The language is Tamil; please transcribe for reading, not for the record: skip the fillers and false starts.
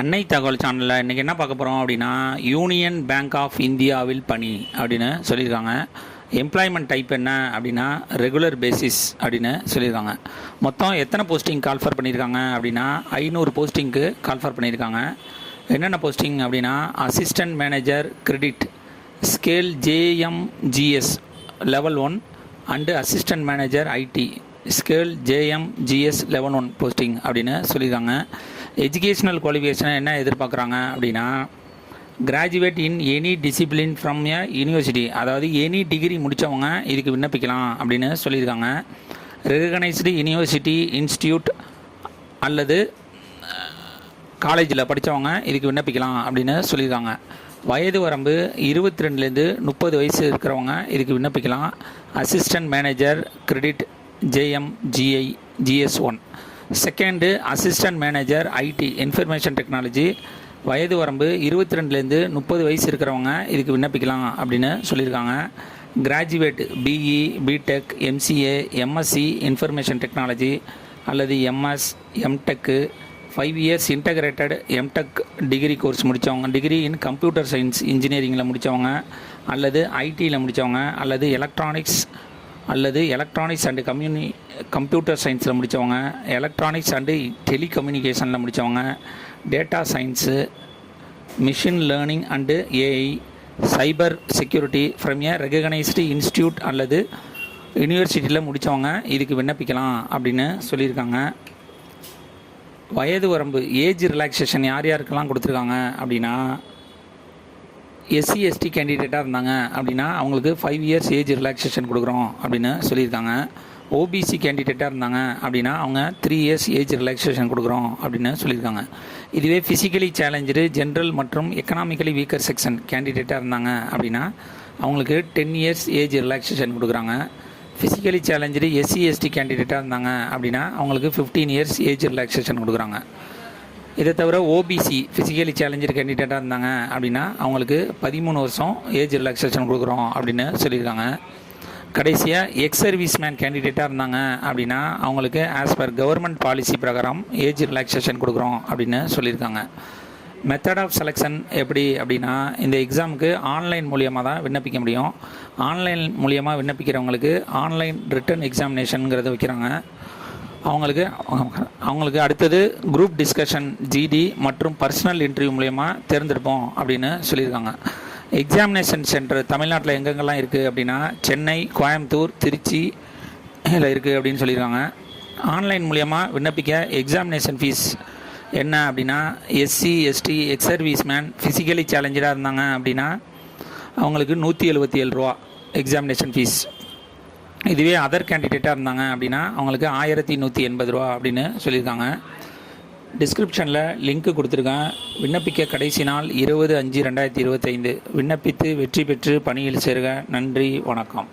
அன்னை தகவல் சேனலில் இன்றைக்கி என்ன பார்க்க போகிறோம் அப்படின்னா, யூனியன் பேங்க் ஆஃப் இந்தியாவில் பணி அப்படின்னு சொல்லியிருக்காங்க. எம்ப்ளாய்மெண்ட் டைப் என்ன அப்படின்னா ரெகுலர் பேசிஸ் அப்படின்னு சொல்லியிருக்காங்க. மொத்தம் எத்தனை போஸ்டிங் கால்ஃபர் பண்ணியிருக்காங்க அப்படின்னா 500 போஸ்டிங்க்கு கால்ஃபர் பண்ணியிருக்காங்க. என்னென்ன போஸ்டிங் அப்படின்னா assistant manager credit scale JMGS level 1 and assistant manager IT scale JMGS level 1 posting அப்படின்னு சொல்லியிருக்காங்க. எஜுகேஷ்னல் குவாலிஃபிகேஷனை என்ன எதிர்பார்க்குறாங்க அப்படின்னா graduate in any discipline from a university, அதாவது எனி டிகிரி முடித்தவங்க இதுக்கு விண்ணப்பிக்கலாம் அப்படின்னு சொல்லியிருக்காங்க. ரெகனைஸ்டு யூனிவர்சிட்டி இன்ஸ்டியூட் அல்லது காலேஜில் படித்தவங்க இதுக்கு விண்ணப்பிக்கலாம் அப்படின்னு சொல்லியிருக்காங்க. வயது வரம்பு 22லேருந்து 30 வயசு இருக்கிறவங்க இதுக்கு விண்ணப்பிக்கலாம். அசிஸ்டன்ட் மேனேஜர் கிரெடிட் ஜேஎம்ஜிஎஸ்1. Second assistant manager IT information technology, வயது வரம்பு 22லேருந்து 30 வயசு இருக்கிறவங்க இதுக்கு விண்ணப்பிக்கலாம் அப்படின்னு சொல்லியிருக்காங்க. Graduate BE BTech MCA MSc information technology அல்லது MS MTech 5 years integrated MTech degree course முடித்தவங்க, டிகிரி இன் கம்ப்யூட்டர் சயின்ஸ் இன்ஜினியரிங்கில் முடித்தவங்க அல்லது ஐடியில் முடித்தவங்க அல்லது எலக்ட்ரானிக்ஸ் அண்டு கம்ப்யூட்டர் சயின்ஸில் முடித்தவங்க, எலக்ட்ரானிக்ஸ் அண்டு டெலிகம்யூனிகேஷனில் முடித்தவங்க, data science machine learning and AI cyber security from a recognised institute அல்லது யூனிவர்சிட்டியில் முடித்தவங்க இதுக்கு விண்ணப்பிக்கலாம் அப்படின்னு சொல்லியிருக்காங்க. வயது வரம்பு ஏஜ் ரிலாக்ஸேஷன் யார் யாருக்கெல்லாம் கொடுத்துருக்காங்க அப்படின்னா எஸ்சி எஸ்டி கேண்டிடேட்டாக இருந்தாங்க அப்படின்னா அவங்களுக்கு 5 இயர்ஸ் ஏஜ் ரிலாக்ஸேஷன் கொடுக்குறோம் அப்படின்னு சொல்லியிருக்காங்க. ஓபிசி கேண்டிடேட்டாக இருந்தாங்க அப்படின்னா அவங்க 3 இயர்ஸ் ஏஜ் ரிலாக்ஸேஷன் கொடுக்குறோம் அப்படின்னு சொல்லியிருக்காங்க. இதுவே ஃபிசிக்கலி சேலஞ்சு ஜென்ரல் மற்றும் எக்கனாமிக்கலி வீக்கர் செக்ஷன் கேண்டிடேட்டாக இருந்தாங்க அப்படின்னா அவங்களுக்கு 10 இயர்ஸ் ஏஜ் ரிலாக்ஸேஷன் கொடுக்குறாங்க. ஃபிசிக்கலி சேலஞ்சு எஸ்சி எஸ்டி கேண்டிடேட்டாக இருந்தாங்க அப்படின்னா அவங்களுக்கு 15 இயர்ஸ் ஏஜ் ரிலாக்ஸேஷன் கொடுக்குறாங்க. இதை தவிர ஓபிசி ஃபிசிக்கலி சேலஞ்சர் கேண்டிடேட்டாக இருந்தாங்க அப்படின்னா அவங்களுக்கு 13 வருஷம் ஏஜ் ரிலாக்ஸேஷன் கொடுக்குறோம் அப்படின்னு சொல்லியிருக்காங்க. கடைசியாக எக்ஸ் சர்வீஸ் மேன் கேண்டிடேட்டாக இருந்தாங்க அப்படின்னா அவங்களுக்கு ஆஸ் பர் கவர்மெண்ட் பாலிசி பிரகாரம் ஏஜ் ரிலாக்ஸேஷன் கொடுக்குறோம் அப்படின்னு சொல்லியிருக்காங்க. மெத்தட் ஆஃப் செலெக்ஷன் எப்படி அப்படின்னா இந்த எக்ஸாமுக்கு ஆன்லைன் மூலியமாக தான் விண்ணப்பிக்க முடியும். ஆன்லைன் மூலியமாக விண்ணப்பிக்கிறவங்களுக்கு ஆன்லைன் ரிட்டன் எக்ஸாமினேஷனுங்கிறத வைக்கிறாங்க. அவங்களுக்கு அடுத்தது குரூப் டிஸ்கஷன் ஜிடி மற்றும் பர்சனல் இன்டர்வியூ மூலயமா தேர்ந்தெடுப்போம் அப்படின்னு சொல்லியிருக்காங்க. எக்ஸாமினேஷன் சென்டர் தமிழ்நாட்டில் எங்கெங்கெல்லாம் இருக்குது அப்படின்னா சென்னை, கோயம்புத்தூர், திருச்சி இருக்குது அப்படின்னு சொல்லியிருக்காங்க. ஆன்லைன் மூலயமா விண்ணப்பிக்க எக்ஸாமினேஷன் ஃபீஸ் என்ன அப்படின்னா SC ST ex service man physically சேலஞ்சராக இருந்தாங்க அப்படின்னா அவங்களுக்கு 177 ரூபா எக்ஸாமினேஷன் ஃபீஸ். இதுவே அதர் கேண்டிடேட்டாக இருந்தாங்க அப்படின்னா அவங்களுக்கு 1180 ரூபா அப்படின்னு சொல்லியிருக்காங்க. டிஸ்கிரிப்ஷனில் லிங்க்கு கொடுத்துருக்கேன். விண்ணப்பிக்க கடைசி நாள் 20/5/2025. விண்ணப்பித்து வெற்றி பெற்று பணியில் சேருக. நன்றி, வணக்கம்.